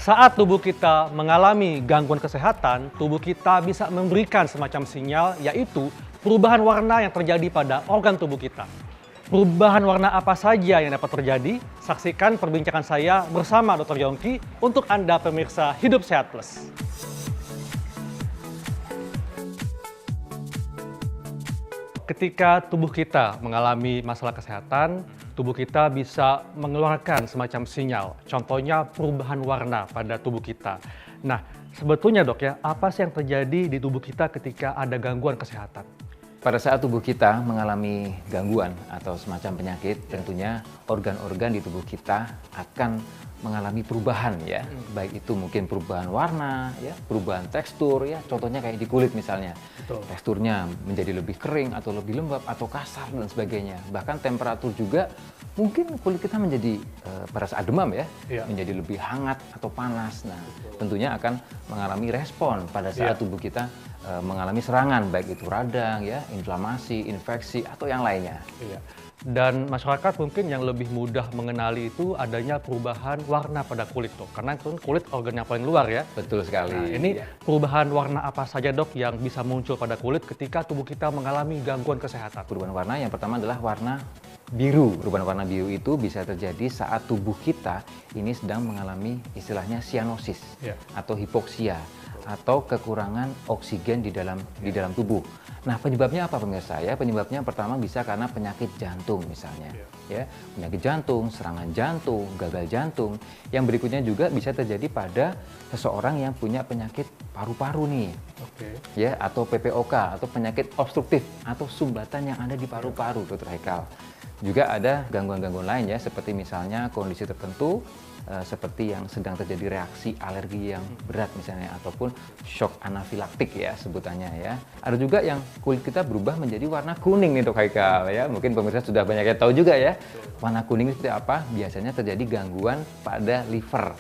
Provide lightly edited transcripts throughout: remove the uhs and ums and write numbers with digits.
Saat tubuh kita mengalami gangguan kesehatan, tubuh kita bisa memberikan semacam sinyal, yaitu perubahan warna yang terjadi pada organ tubuh kita. Perubahan warna apa saja yang dapat terjadi? Saksikan perbincangan saya bersama Dr. Yongki untuk Anda pemirsa Hidup Sehat Plus. Ketika tubuh kita mengalami masalah kesehatan, tubuh kita bisa mengeluarkan semacam sinyal. Contohnya perubahan warna pada tubuh kita. Nah, sebetulnya dok ya, apa sih yang terjadi di tubuh kita ketika ada gangguan kesehatan? Pada saat tubuh kita mengalami gangguan atau semacam penyakit, tentunya organ-organ di tubuh kita akan mengalami perubahan ya. Baik itu mungkin perubahan warna, ya, perubahan tekstur ya. Contohnya kayak di kulit misalnya. Betul. Teksturnya menjadi lebih kering atau lebih lembab atau kasar dan sebagainya. Bahkan temperatur juga mungkin kulit kita menjadi pada saat demam ya, menjadi lebih hangat atau panas. Nah, tentunya akan mengalami respon pada saat tubuh kita mengalami serangan, baik itu radang, ya, inflamasi, infeksi, atau yang lainnya. Iya. Dan masyarakat mungkin yang lebih mudah mengenali itu adanya perubahan warna pada kulit dok, karena itu kulit organ yang paling luar ya. Betul sekali. Nah, ini perubahan warna apa saja dok yang bisa muncul pada kulit ketika tubuh kita mengalami gangguan kesehatan? Perubahan warna yang pertama adalah warna biru. Perubahan warna biru itu bisa terjadi saat tubuh kita ini sedang mengalami istilahnya sianosis atau hipoksia atau kekurangan oksigen di dalam tubuh. Nah, penyebabnya apa pemirsa ya? Penyebabnya pertama bisa karena penyakit jantung misalnya, ya, penyakit jantung, serangan jantung, gagal jantung. Yang berikutnya juga bisa terjadi pada seseorang yang punya penyakit paru-paru nih, ya, atau PPOK atau penyakit obstruktif atau sumbatan yang ada di paru-paru, Dr. Haikal. Juga ada gangguan-gangguan lain ya, seperti misalnya kondisi tertentu seperti yang sedang terjadi reaksi alergi yang berat misalnya, ataupun shock anafilaktik ya sebutannya ya. Ada juga yang kulit kita berubah menjadi warna kuning nih Dok Haikal ya. Mungkin pemirsa sudah banyak yang tahu juga ya. Warna kuning itu apa? Biasanya terjadi gangguan pada liver,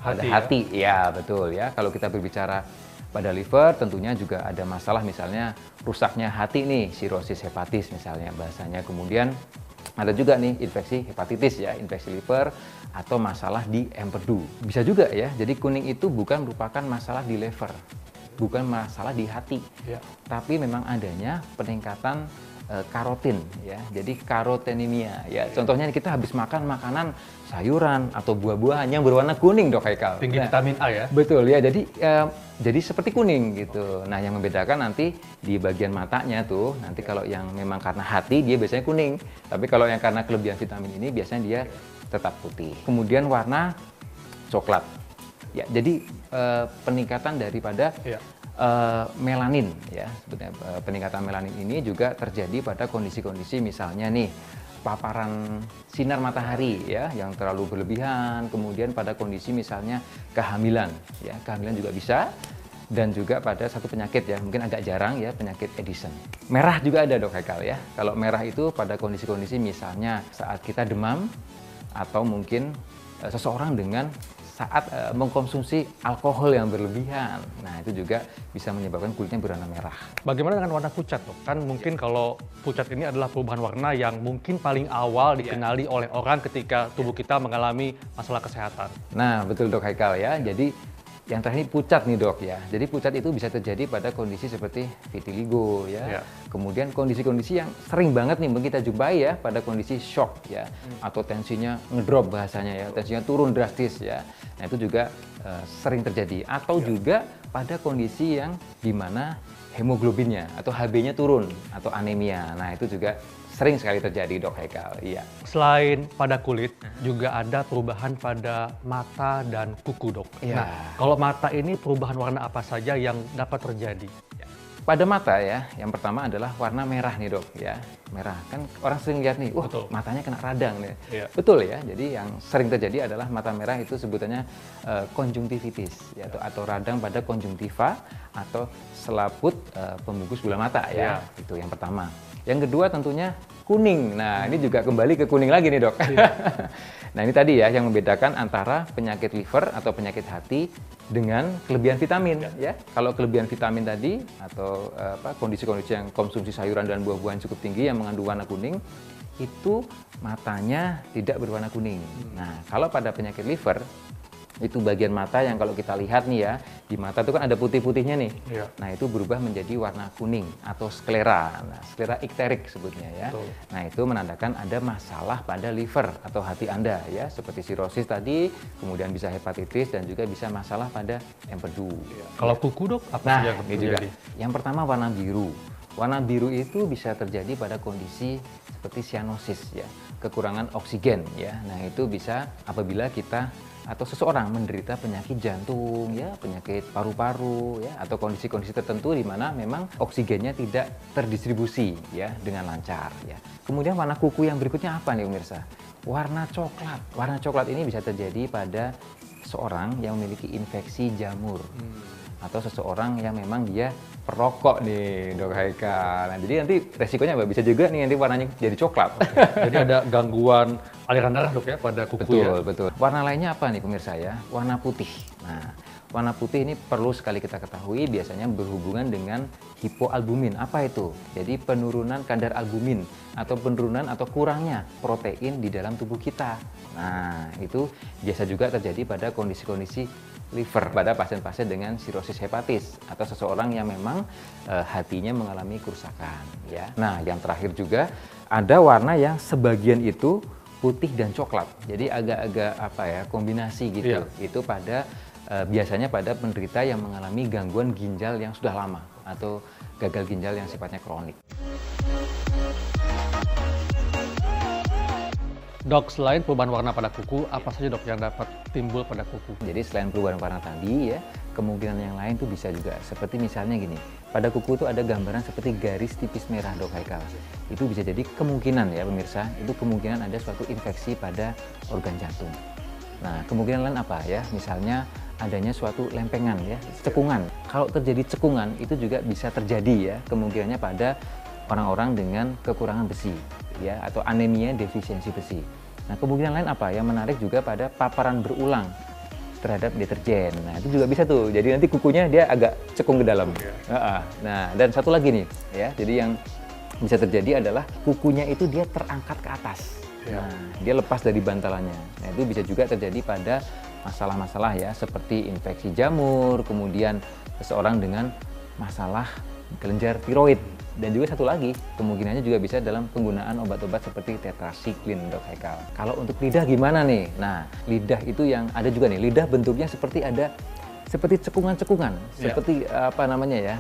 pada hati ya, betul ya. Kalau kita berbicara pada liver tentunya juga ada masalah, misalnya rusaknya hati nih, sirosis hepatis misalnya bahasanya. Kemudian ada juga nih infeksi hepatitis ya, infeksi liver, atau masalah di empedu. Bisa juga ya, jadi kuning itu bukan merupakan masalah di liver, bukan masalah di hati, tapi memang adanya peningkatan karotin ya, jadi karotenemia ya. Contohnya kita habis makan makanan sayuran atau buah-buahan yang berwarna kuning Dok Haikal. Tinggi vitamin A ya. Betul ya, jadi seperti kuning gitu. Nah, yang membedakan nanti di bagian matanya tuh, nanti kalau yang memang karena hati dia biasanya kuning, tapi kalau yang karena kelebihan vitamin ini biasanya dia tetap putih. Kemudian warna coklat. Ya, jadi peningkatan daripada melanin ya. Sebetulnya peningkatan melanin ini juga terjadi pada kondisi-kondisi misalnya nih paparan sinar matahari ya yang terlalu berlebihan, kemudian pada kondisi misalnya kehamilan ya, kehamilan juga bisa, dan juga pada satu penyakit ya mungkin agak jarang ya, penyakit Edison. Merah juga ada Dok Haikal ya. Kalau merah itu pada kondisi-kondisi misalnya saat kita demam, atau mungkin seseorang dengan saat mengkonsumsi alkohol yang berlebihan. Nah, itu juga bisa menyebabkan kulitnya berwarna merah. Bagaimana dengan warna pucat dok? Kan mungkin kalau pucat ini adalah perubahan warna yang mungkin paling awal dikenali oleh orang ketika tubuh kita mengalami masalah kesehatan. Nah, betul Dok Haikal ya. Jadi yang terakhir ini pucat nih dok ya. Jadi pucat itu bisa terjadi pada kondisi seperti vitiligo ya. Kemudian kondisi-kondisi yang sering banget nih mungkin kita jumpai ya pada kondisi shock ya, atau tensinya ngedrop bahasanya ya, tensinya turun drastis ya. Nah, itu juga sering terjadi. Atau juga pada kondisi yang dimana hemoglobinnya atau HB-nya turun atau anemia. Nah, itu juga sering sekali terjadi Dok Haikal. Iya. Selain pada kulit, juga ada perubahan pada mata dan kuku dok. Nah, kalau mata ini perubahan warna apa saja yang dapat terjadi? Pada mata ya, yang pertama adalah warna merah nih dok ya. Merah, kan orang sering lihat nih, matanya kena radang nih. Betul ya, jadi yang sering terjadi adalah mata merah itu sebutannya konjungtivitis ya, atau radang pada konjungtiva atau selaput pembungkus bola mata ya. Itu yang pertama. Yang kedua tentunya kuning. Nah, ini juga kembali ke kuning lagi nih dok. Nah, ini tadi ya yang membedakan antara penyakit liver atau penyakit hati dengan kelebihan vitamin ya. Kalau kelebihan vitamin tadi atau kondisi-kondisi yang konsumsi sayuran dan buah-buahan cukup tinggi yang mengandung warna kuning, itu matanya tidak berwarna kuning. Nah, kalau pada penyakit liver Itu bagian mata yang kalau kita lihat nih ya, di mata itu kan ada putih-putihnya nih. Iya. Nah, itu berubah menjadi warna kuning atau sklera. Nah, sklera ikterik sebutnya ya. Betul. Nah, itu menandakan ada masalah pada liver atau hati Anda ya, seperti sirosis tadi, kemudian bisa hepatitis dan juga bisa masalah pada empedu. Iya. Kalau kuku, Dok, apa Nah, saja yang ini juga. terjadi? Yang pertama warna biru. Warna biru itu bisa terjadi pada kondisi seperti sianosis ya, kekurangan oksigen ya. Nah, itu bisa apabila kita atau seseorang menderita penyakit jantung ya, penyakit paru-paru ya, atau kondisi-kondisi tertentu di mana memang oksigennya tidak terdistribusi ya dengan lancar ya. Kemudian warna kuku yang berikutnya apa nih pemirsa? Warna coklat. Warna coklat ini bisa terjadi pada seorang yang memiliki infeksi jamur. Atau seseorang yang memang dia perokok nih, Dok Haikal. Nah, jadi nanti resikonya apa? Bisa juga nih nanti warnanya jadi coklat. Jadi ada gangguan aliran darah, Dok, ya, pada kuku Betul, ya? betul. Warna lainnya apa nih pemirsa ya? Warna putih. Nah, warna putih ini perlu sekali kita ketahui, biasanya berhubungan dengan hipoalbumin. Apa itu? Jadi penurunan kadar albumin atau penurunan atau kurangnya protein di dalam tubuh kita. Nah, itu biasa juga terjadi pada kondisi-kondisi liver pada pasien-pasien dengan sirosis hepatis atau seseorang yang memang hatinya mengalami kerusakan ya. Nah, yang terakhir juga ada warna yang sebagian itu putih dan coklat. Jadi agak-agak apa ya, kombinasi gitu. Iya. Itu pada biasanya pada penderita yang mengalami gangguan ginjal yang sudah lama atau gagal ginjal yang sifatnya kronik. Dok, selain perubahan warna pada kuku, apa saja, Dok, yang dapat timbul pada kuku? Jadi selain perubahan warna tadi ya, kemungkinan yang lain tuh bisa juga seperti misalnya gini, pada kuku itu ada gambaran seperti garis tipis merah, Dok Haikal. Itu bisa jadi kemungkinan ya pemirsa, itu kemungkinan ada suatu infeksi pada organ jantung. Nah, kemungkinan lain apa ya? Misalnya adanya suatu lempengan ya, cekungan. Kalau terjadi cekungan itu juga bisa terjadi ya, kemungkinannya pada orang-orang dengan kekurangan besi ya, atau anemia defisiensi besi. Nah, kemungkinan lain apa? Yang menarik juga pada paparan berulang terhadap deterjen. Nah, itu juga bisa tuh. Jadi nanti kukunya dia agak cekung ke dalam. Nah, dan satu lagi nih ya. Jadi yang bisa terjadi adalah kukunya itu dia terangkat ke atas. Nah, dia lepas dari bantalannya. Nah, itu bisa juga terjadi pada masalah-masalah ya seperti infeksi jamur, kemudian seseorang dengan masalah kelenjar tiroid. Dan juga satu lagi, kemungkinannya juga bisa dalam penggunaan obat-obat seperti tetrasiklin, Dok Haikal. Kalau untuk lidah gimana nih? Nah, lidah itu yang ada juga nih, lidah bentuknya seperti ada seperti cekungan-cekungan, seperti apa namanya ya,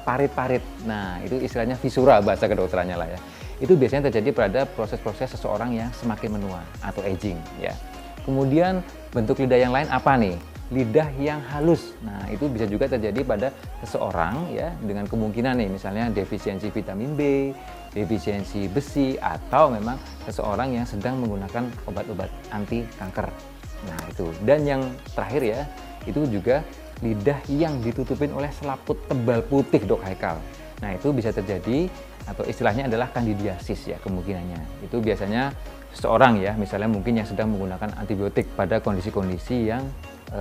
parit-parit. Nah, itu istilahnya visura bahasa kedokterannya lah ya. Itu biasanya terjadi pada proses-proses seseorang yang semakin menua atau aging ya. Kemudian bentuk lidah yang lain apa nih? Lidah yang halus. Nah, itu bisa juga terjadi pada seseorang ya dengan kemungkinan nih misalnya defisiensi vitamin B, defisiensi besi, atau memang seseorang yang sedang menggunakan obat-obat anti kanker. Nah, itu. Dan yang terakhir ya, itu juga lidah yang ditutupin oleh selaput tebal putih, Dok Haikal. Nah, itu bisa terjadi atau istilahnya adalah kandidiasis ya kemungkinannya. Itu biasanya seseorang ya, misalnya mungkin yang sedang menggunakan antibiotik pada kondisi-kondisi yang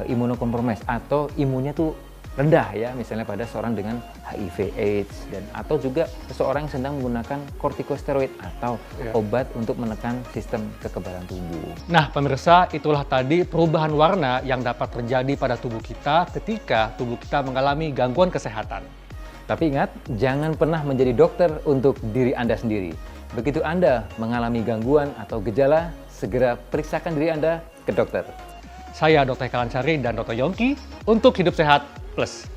imunokompromis atau imunnya tuh rendah ya, misalnya pada seorang dengan HIV/AIDS dan atau juga seseorang yang sedang menggunakan kortikosteroid atau obat untuk menekan sistem kekebalan tubuh. Nah, pemirsa, itulah tadi perubahan warna yang dapat terjadi pada tubuh kita ketika tubuh kita mengalami gangguan kesehatan. Tapi ingat, jangan pernah menjadi dokter untuk diri Anda sendiri. Begitu Anda mengalami gangguan atau gejala, segera periksakan diri Anda ke dokter. Saya Dr. Kalansari dan Dr. Yongki untuk Hidup Sehat Plus.